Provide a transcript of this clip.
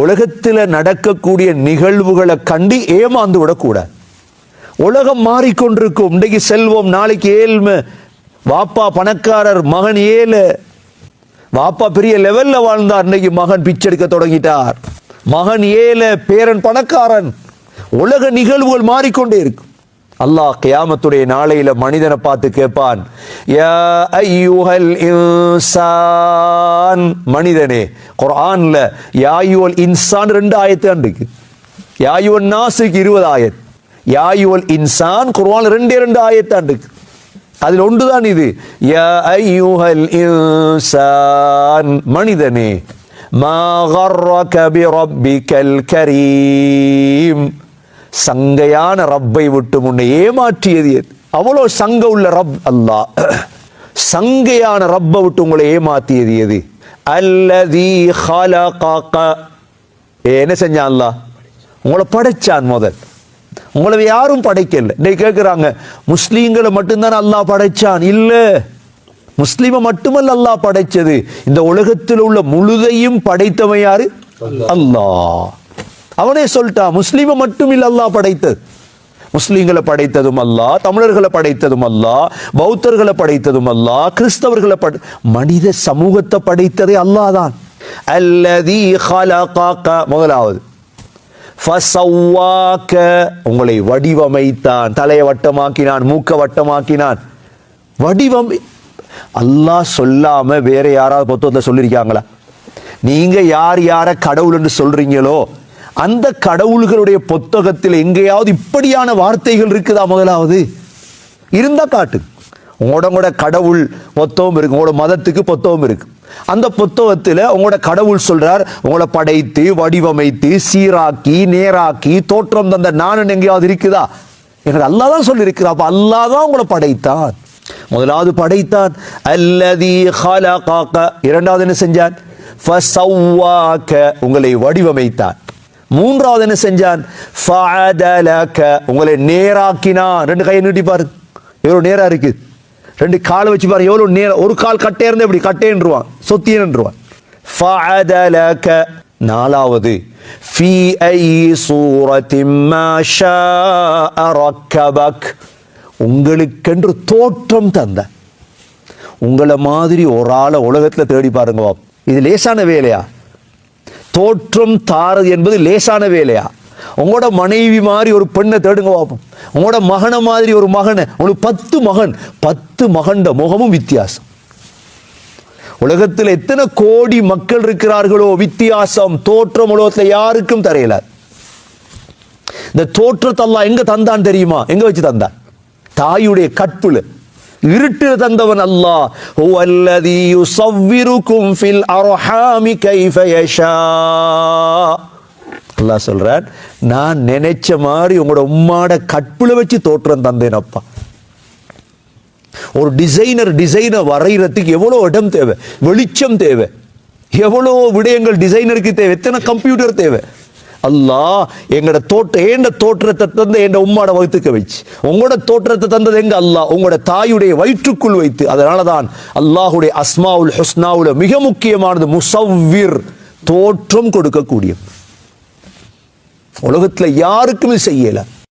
உலகத்தில் நடக்கக்கூடிய நிகழ்வுகளை கண்டு ஏமாந்து விடக்கூடாது. உலகம் மாறிக்கொண்டிருக்கும். இன்றைக்கு செல்வம், நாளைக்கு ஏழ்மை. வாப்பா பணக்காரர், மகன் ஏழை. வாப்பா பெரிய லெவல்ல வாழ்ந்தார், இன்னைக்கு மகன் பிச்செடுக்க தொடங்கிட்டார். மகன் ஏழை, பேரன் பணக்காரன். உலக நிகழ்வுகள் மாறிக்கொண்டே இருக்கும். அல்லாஹ் கியாமத்துடைய நாளையில மனிதனை பார்த்து கேட்பான், யா அய்யுஹல் இன்சான், மனிதனே. குர்ஆன்ல யா அய்யுஹல் இன்சான் 2 ஆயத்து இருக்கு. யா அய்யுஹன் நாஸ்க்கு 20 ஆயத். யா அய்யுஹல் இன்சான் குர்ஆன்ல 2 ஆயத்து இருக்கு. அதில் ஒன்றுதான் இது. யா அய்யுஹல் இன்சான், மனிதனே. மா கர்ரக பிரப்பிக்கல் கரீம், சங்கையான ரப்பை விட்டு முன்னை ஏமாற்றியது எது? அவ்வளோ சங்க உள்ள ரப் அல்லாஹ். சங்கையான ரப்பை விட்டு உங்களை ஏமாற்றியது எது? அல்லதி ஹலகக, என்ன செஞ்சான் அல்லாஹ்? உங்களை படைச்சான். முதல் உங்களை யாரும் படைக்கல. இன்னைக்கு கேட்குறாங்க, முஸ்லீம்களை மட்டும்தான் அல்லாஹ் படைச்சான். இல்ல, முஸ்லீமை மட்டுமல்ல அல்லாஹ் படைச்சது, இந்த உலகத்தில் உள்ள முழுதையும் படைத்தவன் யாரு? அல்லாஹ். அவனே சொல்லிட்டான், முஸ்லீமை மட்டும் இல்ல அல்லாஹ் படைத்தது. முஸ்லீம்களை படைத்ததும் அல்லாஹ், தமிழர்களை படைத்ததும் அல்லாஹ், பௌத்தர்களை படைத்ததும் அல்லாஹ், கிறிஸ்தவர்களை மனித சமூகத்தை படைத்ததே அல்லாஹ் தான். அல்லதி ஹலகக, முதலாவது. ஃபஸவ்வாக, உங்களை வடிவமைத்தான். தலையை வட்டமாக்கினான், மூக்க வட்டமாக்கினான். வடிவம் அல்லாஹ் சொல்லாம வேற யாராவது புத்தகத்தில் சொல்லியிருக்காங்களா? நீங்க யார் யார கடவுள் என்று சொல்றீங்களோ அந்த கடவுள்களுடைய புத்தகத்தில் எங்கேயாவது இப்படியான வார்த்தைகள் இருக்குதா? முதலாவது இருந்தா காட்டு. உங்களோட கடவுள் புத்தகம் இருக்கு, உங்களோட மதத்துக்கு புத்தகம் இருக்கு. அந்த புத்தகத்தில் உங்களோட கடவுள் சொல்றார், உங்களை படைத்து வடிவமைத்து சீராக்கி நேராக்கி தோற்றம் தந்த நான் எங்கேயாவது இருக்குதா? எனக்கு அல்லாஹ் தான் சொல்லி இருக்கிறா. அப்ப அல்லாஹ் தான் உங்களை படைத்தான். முதலாவது படைத்தான். அல்லதி ஹலகக. இரண்டாவது என்ன செஞ்சான்? ஃபஸவ்வாக, உங்களை வடிவமைத்தான். மூன்றாவது என்ன செஞ்சான்? ஃபஅதலக, உங்களை நேராக்கினான். 2 கையை நீட்டி பாரு, எவ்வளவு நேரா இருக்கு. 2 காலை வச்சு பாரு, எவ்வளவு நேரம். ஒரு கால் கட்டே இருந்தா இப்படி கட்டேன்றுவான், சொத்தியன்றுவான். ஃபஅதலக. நாலாவது ஃபீ ஐ சூரத்தின் மா ஷாஅ ரக்கபக், உங்களுக்கென்று தோற்றம் தந்த. உங்களை மாதிரி ஒரு ஆளை உலகத்தில் தேடி பாருங்க. இது லேசான வேலையா? தோற்றம் தாரது என்பது லேசான வேலையா? உங்களோட மனைவி மாதிரி ஒரு பெண்ணை தேடுங்க பார்ப்போம். உங்களோட மகனை மாதிரி ஒரு மகனை. உங்களுக்கு 10 மகன், 10 மகண்ட முகமும் வித்தியாசம். உலகத்தில் எத்தனை கோடி மக்கள் இருக்கிறார்களோ வித்தியாசம். தோற்றம் உலகத்தில் யாருக்கும் தரையில. இந்த தோற்றத்தை அல்லாஹ் எங்க தந்தான் தெரியுமா? எங்க வச்சு தந்தான்? தாயுடைய கற்புல, இருட்டில் தந்தவன் அல்லாஹ். ஹுவல்லதி யுஸவ்விருக்கும் ஃபில் அர்ஹாமி கைஃப யஷா. அல்லாஹ் சொல்றான், நான் நினைச்ச மாதிரி உங்களோட உம்மாட கற்புல வச்சு தோற்றம் தந்தேன் அப்பா. ஒரு டிசைனர் வரைகிறதுக்கு எவ்வளவு இடம் தேவை, வெளிச்சம் தேவை, எவ்வளவு விடயங்கள் டிசைனருக்கு தேவை, எத்தனை கம்ப்யூட்டர் தேவை. அல்லாஹ் எங்கட தோற்றத்தை தந்த என் உம்மாட வயிற்றுக்க வச்சு, உங்களோட தோற்றத்தை தந்தது எங்க? அல்லாஹ் உங்களோட தாயுடைய வயிற்றுக்குள் வைத்து. அதனாலதான் அல்லாஹுடைய அஸ்மாவுல் ஹுஸ்னாவுல மிக முக்கியமானது முஸவ்விர், தோற்றம் கொடுக்கக்கூடிய. உலகத்துல யாருக்குமே செய்யல.